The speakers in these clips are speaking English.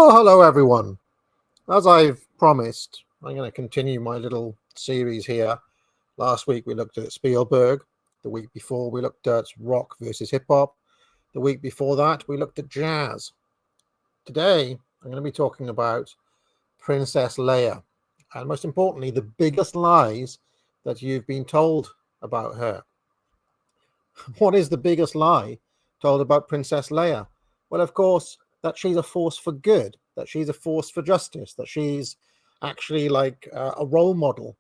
Well, hello everyone. As I've promised, I'm going to continue my little series here. Last week we looked at Spielberg. The week before we looked at rock versus hip hop. The week before that we looked at jazz. Today I'm going to be talking about Princess Leia, and most importantly, the biggest lies that you've been told about her. What is the biggest lie told about Princess Leia? Well, of course, that she's a force for good, that she's a force for justice, that she's actually like a role model.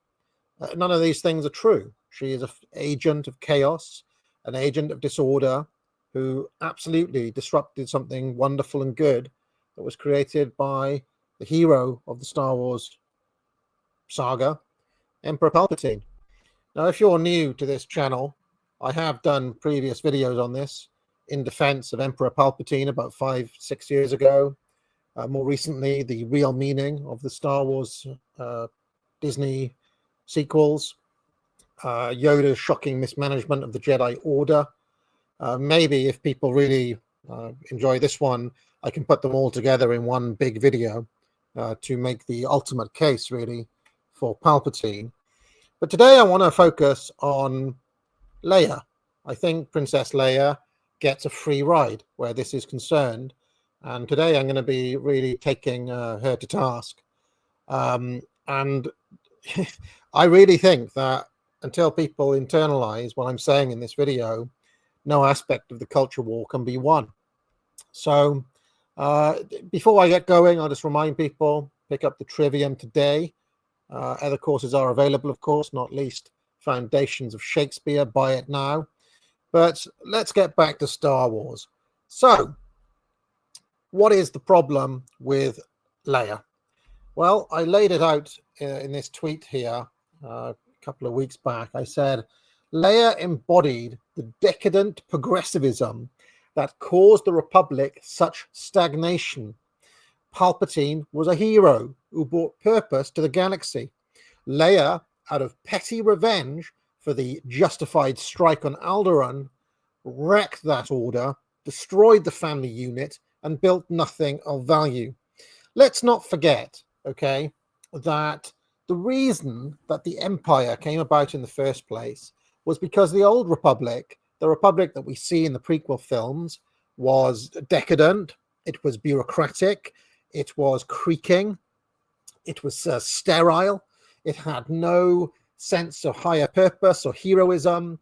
None of these things are true. She is an agent of chaos, an agent of disorder, who absolutely disrupted something wonderful and good that was created by the hero of the Star Wars saga, Emperor Palpatine. Now, if you're new to this channel, I have done previous videos on this in defense of Emperor Palpatine about 5-6 years ago. More recently, the real meaning of the Star Wars Disney sequels, Yoda's shocking mismanagement of the Jedi Order. Maybe if people really enjoy this one, I can put them all together in one big video to make the ultimate case, really, for Palpatine. But today I want to focus on Leia. I think Princess Leia gets a free ride where this is concerned. And today I'm going to be really taking her to task. And I really think that until people internalize what I'm saying in this video, no aspect of the culture war can be won. So before I get going, I'll just remind people, pick up the Trivium today. Other courses are available, of course, not least Foundations of Shakespeare. Buy it now. But let's get back to Star Wars. So, what is the problem with Leia? Well, I laid it out in this tweet here a couple of weeks back. I said, Leia embodied the decadent progressivism that caused the Republic such stagnation. Palpatine was a hero who brought purpose to the galaxy. Leia, out of petty revenge for the justified strike on Alderaan, wrecked that order, destroyed the family unit, and built nothing of value. Let's not forget, okay, that the reason that the Empire came about in the first place was because the old Republic, the Republic that we see in the prequel films, was decadent, it was bureaucratic, it was creaking, it was sterile, it had no sense of higher purpose or heroism,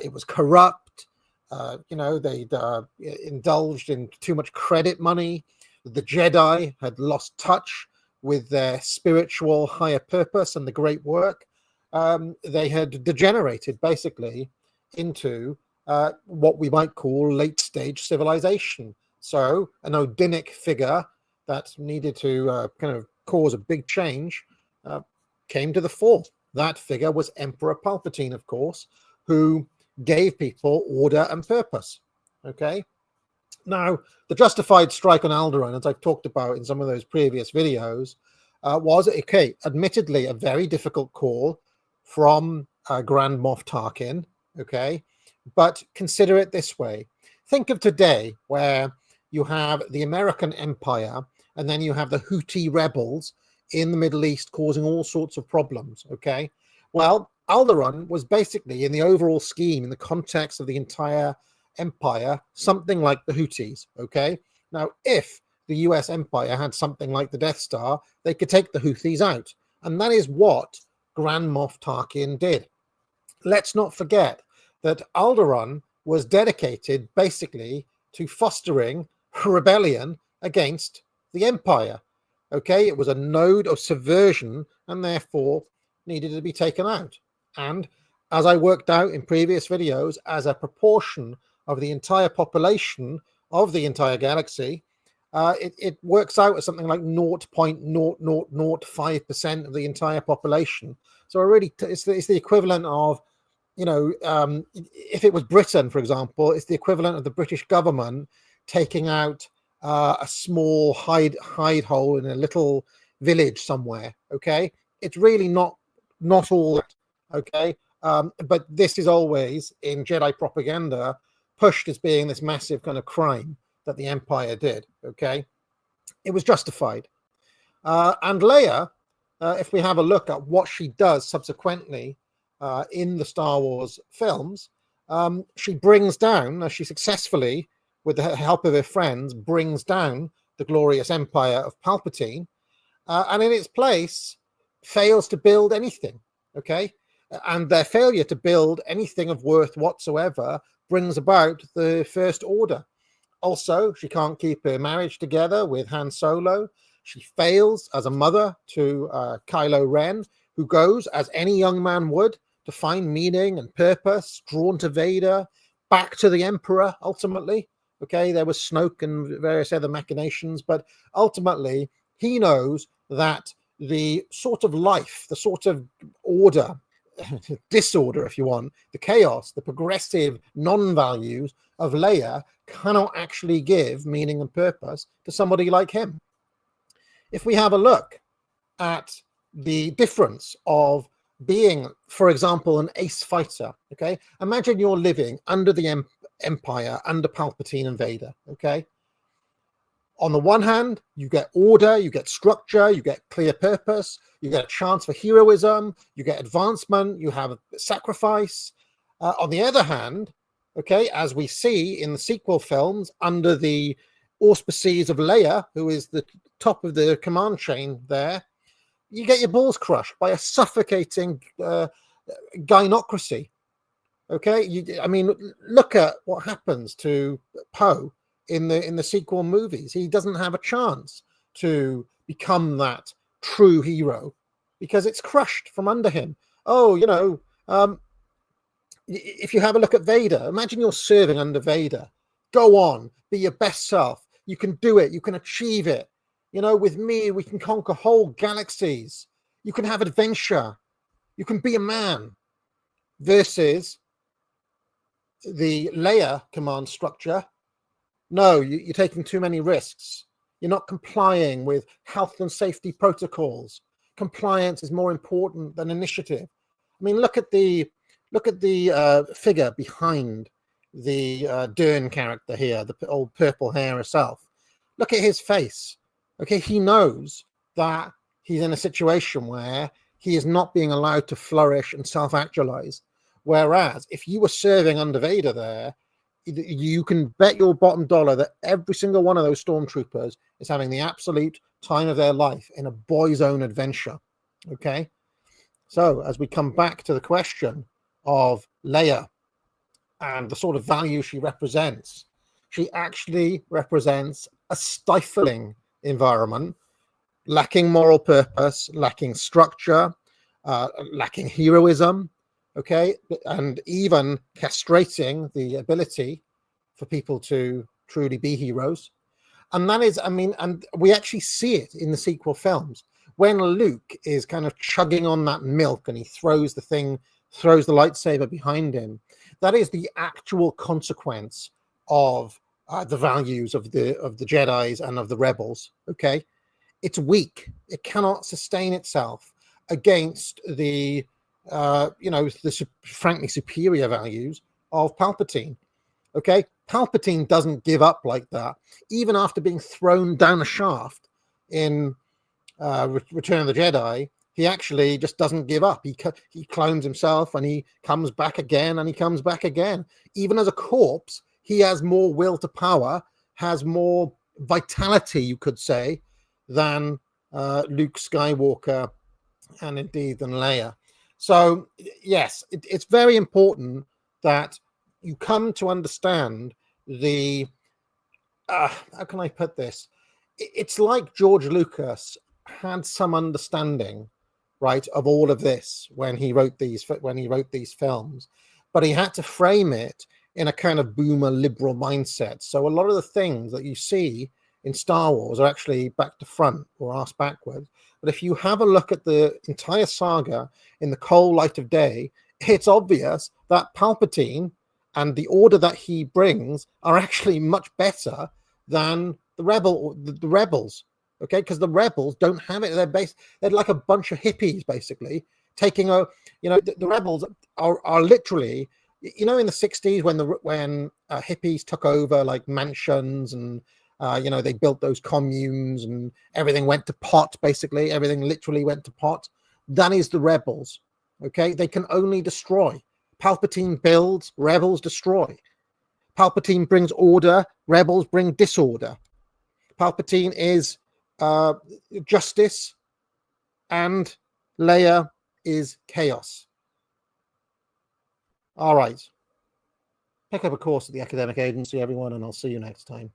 it was corrupt, they'd indulged in too much credit money, the Jedi had lost touch with their spiritual higher purpose and the great work. They had degenerated basically into what we might call late stage civilization. So an Odinic figure that needed to kind of cause a big change came to the fore. That figure was Emperor Palpatine, of course, who gave people order and purpose. Okay. Now, the justified strike on Alderaan, as I've talked about in some of those previous videos, was, okay, admittedly a very difficult call from Grand Moff Tarkin, okay? But consider it this way. Think of today where you have the American Empire and then you have the Houthi rebels in the Middle East causing all sorts of problems, okay? Well, Alderaan was basically, in the overall scheme, in the context of the entire empire, something like the Houthis, okay? Now, if the US empire had something like the Death Star, they could take the Houthis out. And that is what Grand Moff Tarkin did. Let's not forget that Alderaan was dedicated basically to fostering rebellion against the empire. Okay, it was a node of subversion and therefore needed to be taken out. And as I worked out in previous videos, as a proportion of the entire population of the entire galaxy, it works out as something like 0.0005% of the entire population. So it's the equivalent of, if it was Britain, for example, it's the equivalent of the British government taking out a small hide hole in a little village somewhere. Okay, it's really not all that. Okay, but this is always in Jedi propaganda pushed as being this massive kind of crime that the Empire did. Okay, it was justified. And Leia, if we have a look at what she does subsequently in the Star Wars films, she brings down, she successfully, with the help of her friends, brings down the glorious empire of Palpatine, and in its place fails to build anything, okay? And their failure to build anything of worth whatsoever brings about the First Order. Also, she can't keep her marriage together with Han Solo. She fails as a mother to Kylo Ren, who goes, as any young man would, to find meaning and purpose, drawn to Vader, back to the Emperor, ultimately. Okay, there was Snoke and various other machinations, but ultimately, he knows that the sort of life, the sort of order, disorder, if you want, the chaos, the progressive non-values of Leia cannot actually give meaning and purpose to somebody like him. If we have a look at the difference of being, for example, an ace fighter, okay? Imagine you're living under the Empire, under Palpatine and Vader, okay? On the one hand, you get order, you get structure, you get clear purpose, you get a chance for heroism, you get advancement, you have sacrifice. On the other hand, okay, as we see in the sequel films, under the auspices of Leia, who is the top of the command chain there, you get your balls crushed by a suffocating gynocracy. Okay, I mean, look at what happens to Poe in the sequel movies. He doesn't have a chance to become that true hero because it's crushed from under him. Oh, you know, if you have a look at Vader, imagine you're serving under Vader. Go on, be your best self. You can do it. You can achieve it. You know, with me, we can conquer whole galaxies. You can have adventure. You can be a man. Versus the Leia command structure. No, you're taking too many risks. You're not complying with health and safety protocols. Compliance is more important than initiative. I mean, look at the figure behind the Dern character here, the old purple hair herself. Look at his face. Okay, he knows that he's in a situation where he is not being allowed to flourish and self-actualize. Whereas if you were serving under Vader there, you can bet your bottom dollar that every single one of those stormtroopers is having the absolute time of their life in a boy's own adventure. Okay, so as we come back to the question of Leia and the sort of value she represents, she actually represents a stifling environment, lacking moral purpose, lacking structure, lacking heroism, okay, and even castrating the ability for people to truly be heroes. And that is, I mean, and we actually see it in the sequel films when Luke is kind of chugging on that milk and he throws the lightsaber behind him. That is the actual consequence of the values of the Jedis and of the rebels. Okay, it's weak. It cannot sustain itself against the the frankly superior values of Palpatine. Okay, Palpatine doesn't give up like that, even after being thrown down a shaft in Return of the Jedi. He actually just doesn't give up. He clones himself and he comes back again and he comes back again. Even as a corpse, he has more will to power, has more vitality, you could say, than Luke Skywalker and indeed than Leia. So yes, it's very important that you come to understand the how can I put this? It's like George Lucas had some understanding, right, of all of this when he wrote these films, but he had to frame it in a kind of boomer liberal mindset. So a lot of the things that you see in Star Wars are actually back to front or ass backwards. But if you have a look at the entire saga in the cold light of day, it's obvious that Palpatine and the order that he brings are actually much better than the rebels. Okay, because the rebels don't have it. They're like a bunch of hippies, basically taking a. The rebels are literally, in the 60s when hippies took over like mansions and They built those communes and everything went to pot, basically. Everything literally went to pot. That is the rebels, okay? They can only destroy. Palpatine builds, rebels destroy. Palpatine brings order, rebels bring disorder. Palpatine is justice, and Leia is chaos. All right. Pick up a course at the Academic Agency, everyone, and I'll see you next time.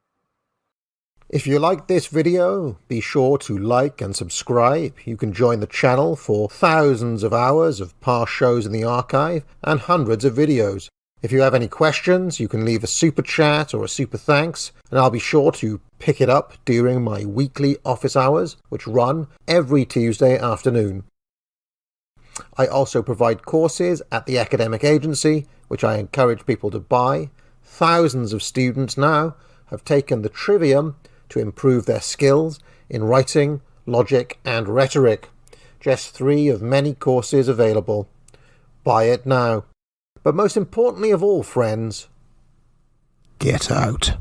If you like this video, be sure to like and subscribe. You can join the channel for thousands of hours of past shows in the archive and hundreds of videos. If you have any questions, you can leave a super chat or a super thanks, and I'll be sure to pick it up during my weekly office hours, which run every Tuesday afternoon. I also provide courses at the Academic Agency, which I encourage people to buy. Thousands of students now have taken the Trivium to improve their skills in writing, logic, and rhetoric. Just 3 of many courses available. Buy it now. But most importantly of all, friends, get out.